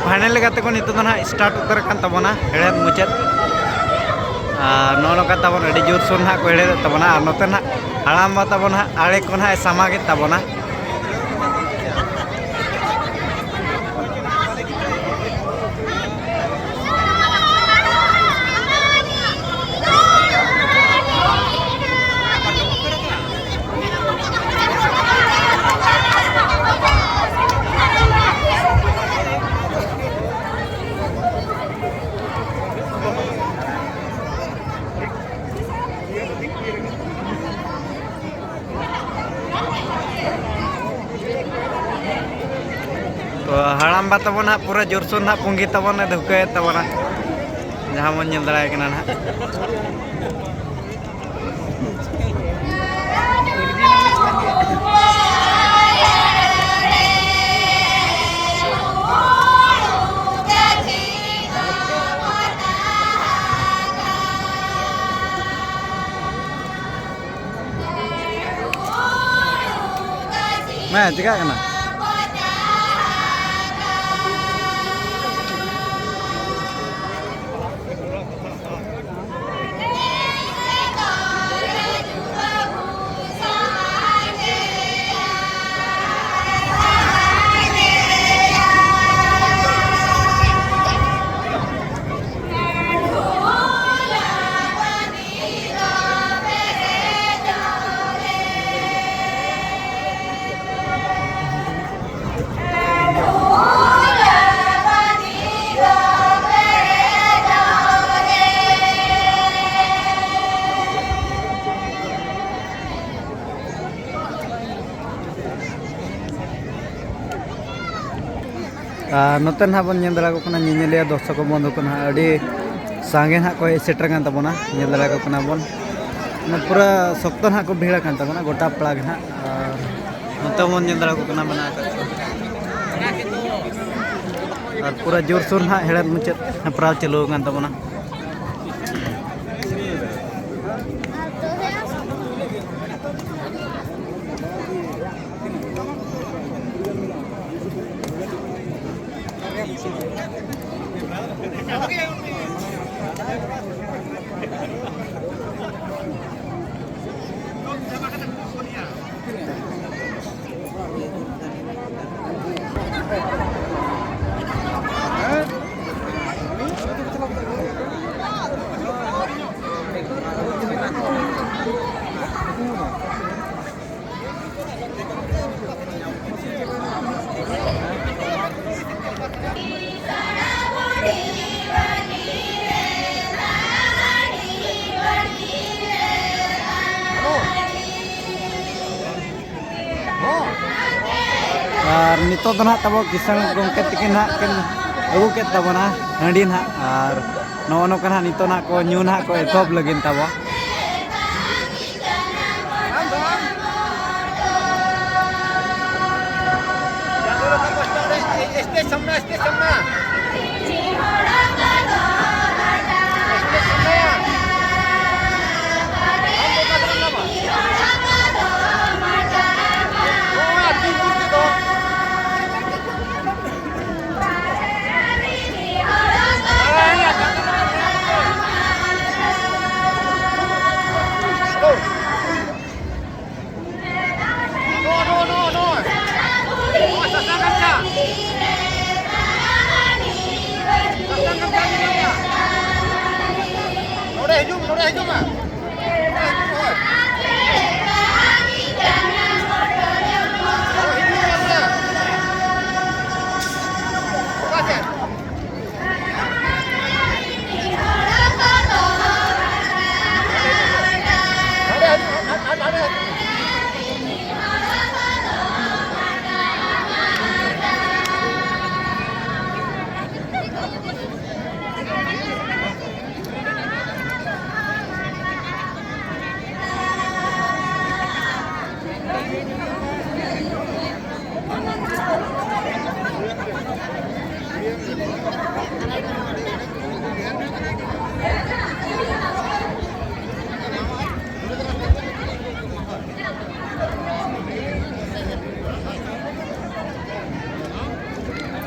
final लेकाते को नितो ना स्टार्ट उतर कान तबना हेड़े मुचाद नौका तबन अड़ी जोर सोर ना को हेड़े तबना और नोते ना हड़ाम बा तबना आड़े को ना सामागे तबना तो हड़ाम बा तबना पूरा जोरसोर ना पुंगी तबना धुके तबना जहाँ मन नेल दड़ा कना ना मैं चिका कना नोते ना बन नेल दड़ा को कना निनेलिया दर्शक को बंधु को ना अड़ी सांगे ना को सेटर कान तबना नेल दड़ा को कना बन पूरा सख्त ना को भीड़ कान तबना गोटा पड़ा ना नोते बन नेल दड़ा को कना बना और पूरा जोर सोर ना हेड़े मुचाद प्राव चलो कान तबना और नितो तो ना तब किसान गमके तकिन ना किन अगू के तबना हंडी ना और नो नोका ना नितो ना को न्यू ना को एतोब लगिन तब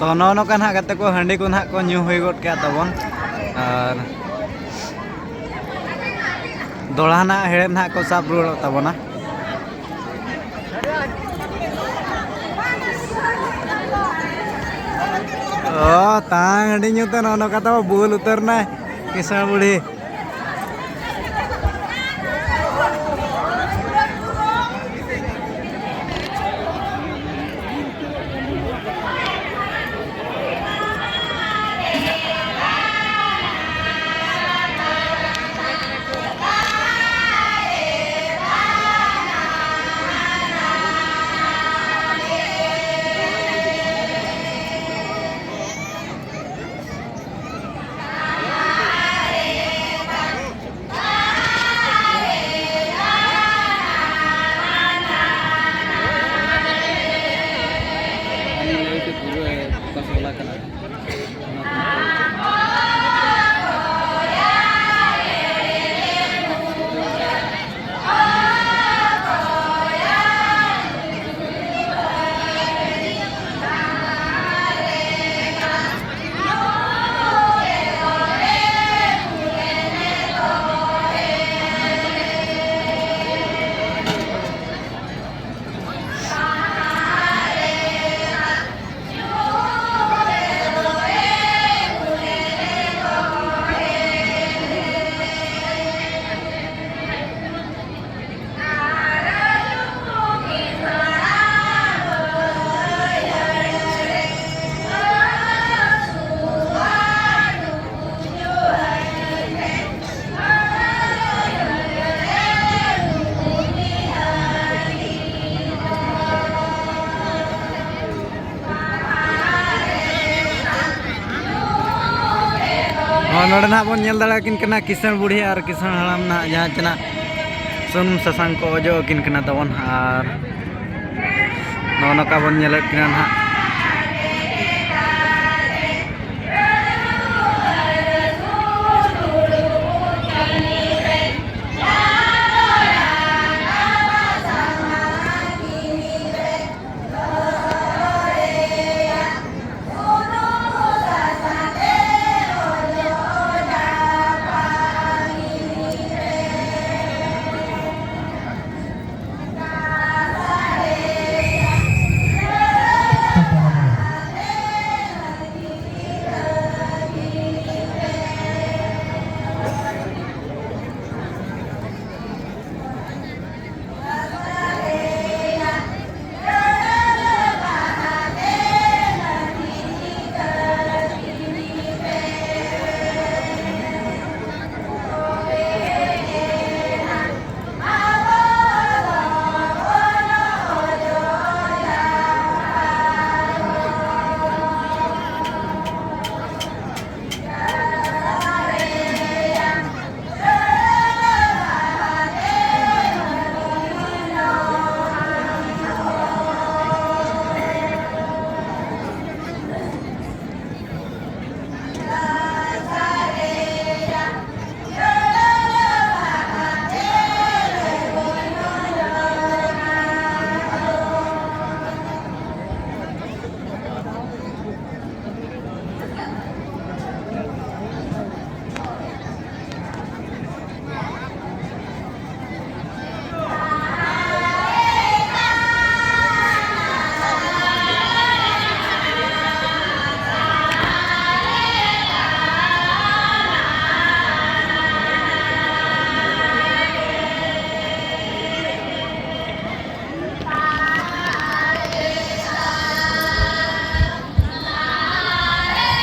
तो नौका ना गाते को हांडी को ना को न्यू हुई गोट के तबन और दोड़ा ना हेड़े ना को साब रुड़ तबना ओ तांग हांडी न्यूते नौका तो बुल उतरना किसान बुढ़ी नोड़े ना बन नेल दाड़ा किन कना किसान बुढ़ी और किसान हड़ाम ना जहाँ चना सुनुम सासांग को अजो किन कना तबन और नौका बन नेल किना ना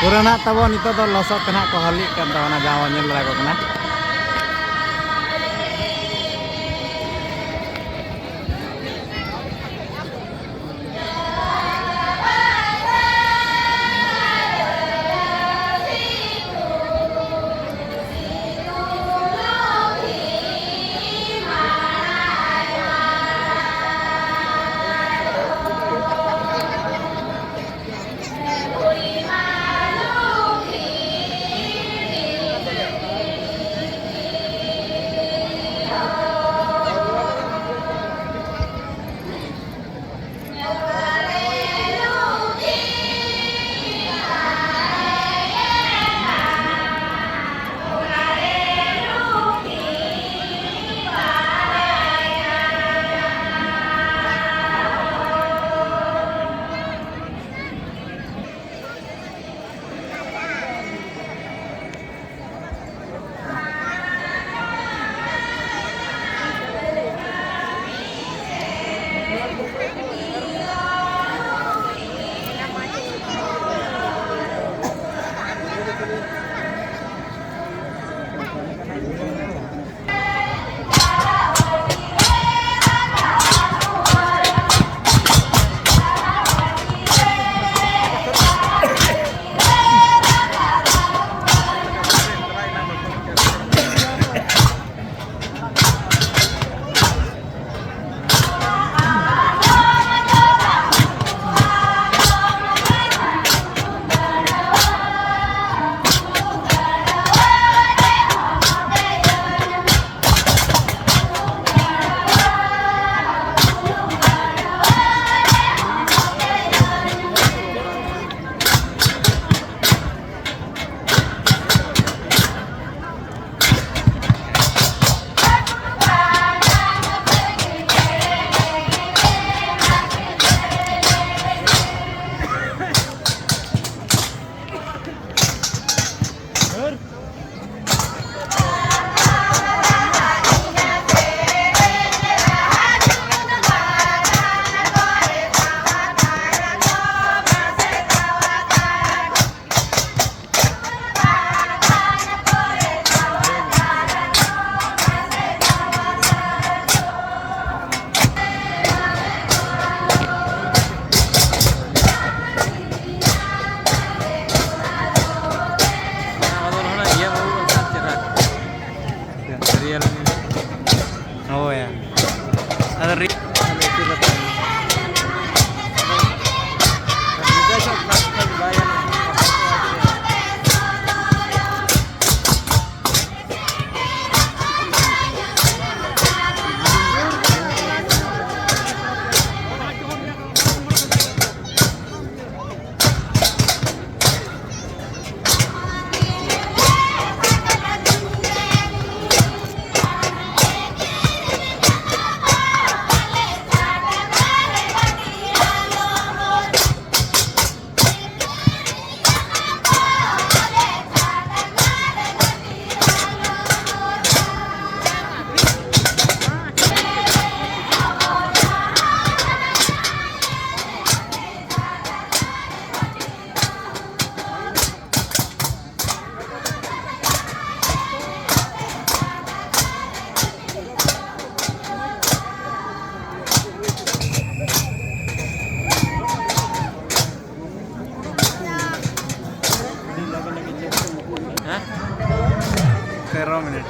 पुराना तब नित लसत ना को हली जहाँ नेल दाड़ा को कना 13 मिनट